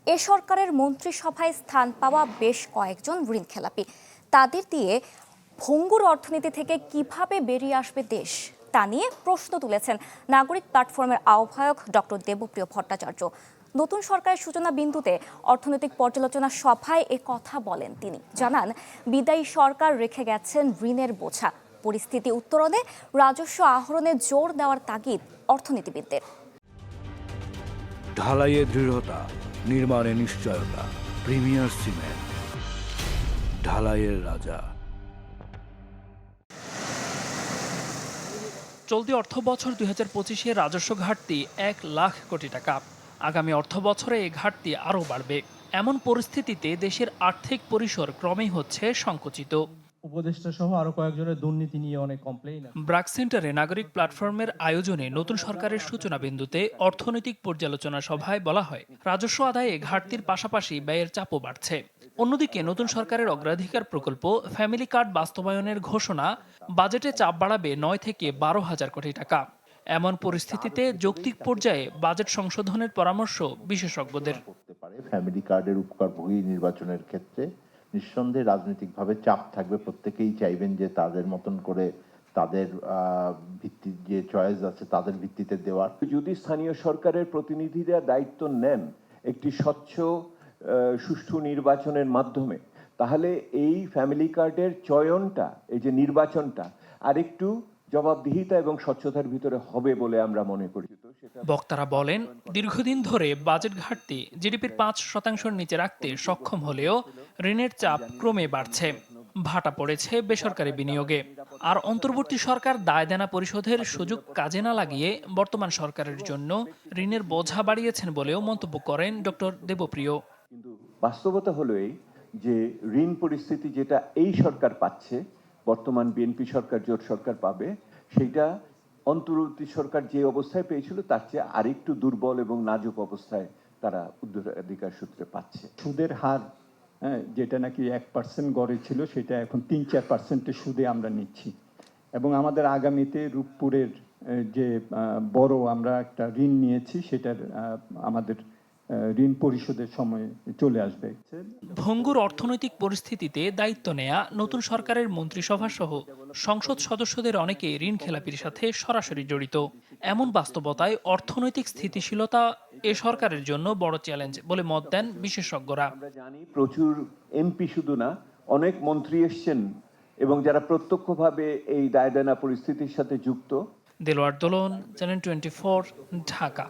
এ সরকারের মন্ত্রিসভায় স্থান পাওয়া বেশ কয়েকজন ঋণখেলাপি, তাদের দিয়ে ভঙ্গুর অর্থনীতি থেকে কিভাবে বেরিয়ে আসবে দেশ তা নিয়ে প্রশ্ন তুলেছেন নাগরিক প্ল্যাটফর্মের আহ্বায়ক ডক্টর দেবপ্রিয় ভট্টাচার্য। নতুন সরকারের সূচনা বিন্দুতে অর্থনৈতিক পর্যালোচনা সভায় এ কথা বলেন তিনি। জানান, বিদায়ী সরকার রেখে গেছেন ঋণের বোঝা, পরিস্থিতি উত্তরণে রাজস্ব আহরণে জোর দেওয়ার তাগিদ অর্থনীতিবিদদের। ঢালাইয়ে দৃঢ়তা, নির্মাণে নিশ্চয়তা, প্রিমিয়ার সিমেন্ট, ঢালাইয়ের রাজা। চলতি অর্থ বছর ২০২৫-এ রাজস্ব ঘাটতি ১ লাখ কোটি টাকা। আগামী অর্থ বছরে এ ঘাটতি আরও বাড়বে। এমন পরিস্থিতিতে দেশের আর্থিক পরিসর ক্রমেই হচ্ছে সংকুচিত। উপদেষ্টা সহ আরো কয়েকজনের দুর্নীতি নিয়ে অনেক কমপ্লেইন। ব্র্যাক সেন্টারে নাগরিক প্ল্যাটফর্মের আয়োজনে নতুন সরকারের সূচনা বিন্দুতে অর্থনৈতিক পর্যালোচনা সভায় বলা হয়, রাজস্ব আদায়ে ঘাটতির পাশাপাশি ব্যয়ের চাপও বাড়ছে। অন্যদিকে নতুন সরকারের অগ্রাধিকার প্রকল্প ফ্যামিলি কার্ড বাস্তবায়নের ঘোষণা বাজেটে চাপ বাড়াবে ৯ থেকে ১২,০০০ কোটি টাকা। এমন পরিস্থিতিতে যৌক্তিক পর্যায়ে বাজেট সংশোধনের পরামর্শ বিশেষজ্ঞদের। ফ্যামিলি কার্ডের উপকারভোগী নির্বাচনের ক্ষেত্রে নিঃসন্দেহে রাজনৈতিকভাবে চাপ থাকবে। প্রত্যেকেই চাইবেন যে তাদের মতন করে তাদের ভিত্তির যে চয়েস আছে তাদের ভিত্তিতে দেওয়ার। যদি স্থানীয় সরকারের প্রতিনিধিরা দায়িত্ব নেন একটি স্বচ্ছ সুষ্ঠু নির্বাচনের মাধ্যমে, তাহলে এই ফ্যামিলি কার্ডের চয়নটা, এই যে নির্বাচনটা আরেকটু জবাবদিহিতা এবং স্বচ্ছতার ভিতরে হবে বলে আমরা মনে করি। বক্তারা বলেন, দীর্ঘদিন ধরে বাজেট ঘাটতি জিডিপির ৫% নিচে রাখতে সক্ষম হলেও ঋণের চাপ ক্রমে বাড়ছে। ভাটা পড়েছে বেসরকারি বিনিয়োগে। আর অন্তর্বর্তী সরকার দায় দেনা পরিশোধের সুযোগ কাজে না লাগিয়ে বর্তমান সরকারের জন্য ঋণের বোঝা বাড়িয়েছেন বলেও মন্তব্য করেন ডক্টর দেবপ্রিয়। কিন্তু বাস্তবতা হলো এই যে ঋণ পরিস্থিতি যেটা এই সরকার পাচ্ছে, বর্তমান বিএনপি সরকার জোট সরকার পাবে, সেটা অন্তর্বর্তী সরকার যে অবস্থায় পেয়েছিল তার চেয়ে আরেকটু দুর্বল এবং নাজুক অবস্থায় তারা উত্তরাধিকার সূত্রে পাচ্ছে। সুদের হার যেটা নাকি 1% গড়ে ছিল, সেটা এখন ৩-৪% সুদে আমরা নিচ্ছি। এবং আমাদের আগামীতে রূপপুরের যে বড় আমরা একটা ঋণ নিয়েছি, সেটার আমাদের ঋণ পরিশোধের সময় চলে আসবে। ভঙ্গুর অর্থনৈতিক পরিস্থিতিতে দায়িত্ব নেয়া নতুন সরকারের মন্ত্রিসভা সহ সংসদ সদস্যদের অনেকে ঋণ খেলাপির সাথে সরাসরি জড়িত। এমন বাস্তবতায় অর্থনৈতিক স্থিতিশীলতা এ সরকারের জন্য বড় চ্যালেঞ্জ বলে মত দেন বিশেষজ্ঞরা। আমরা জানি প্রচুর এমপি শুধু না, অনেক মন্ত্রী এসছেন এবং যারা প্রত্যক্ষভাবে এই দায় দেনা পরিস্থিতির সাথে যুক্ত। দেলোয়ার দোলন, চ্যানেল 24, ঢাকা।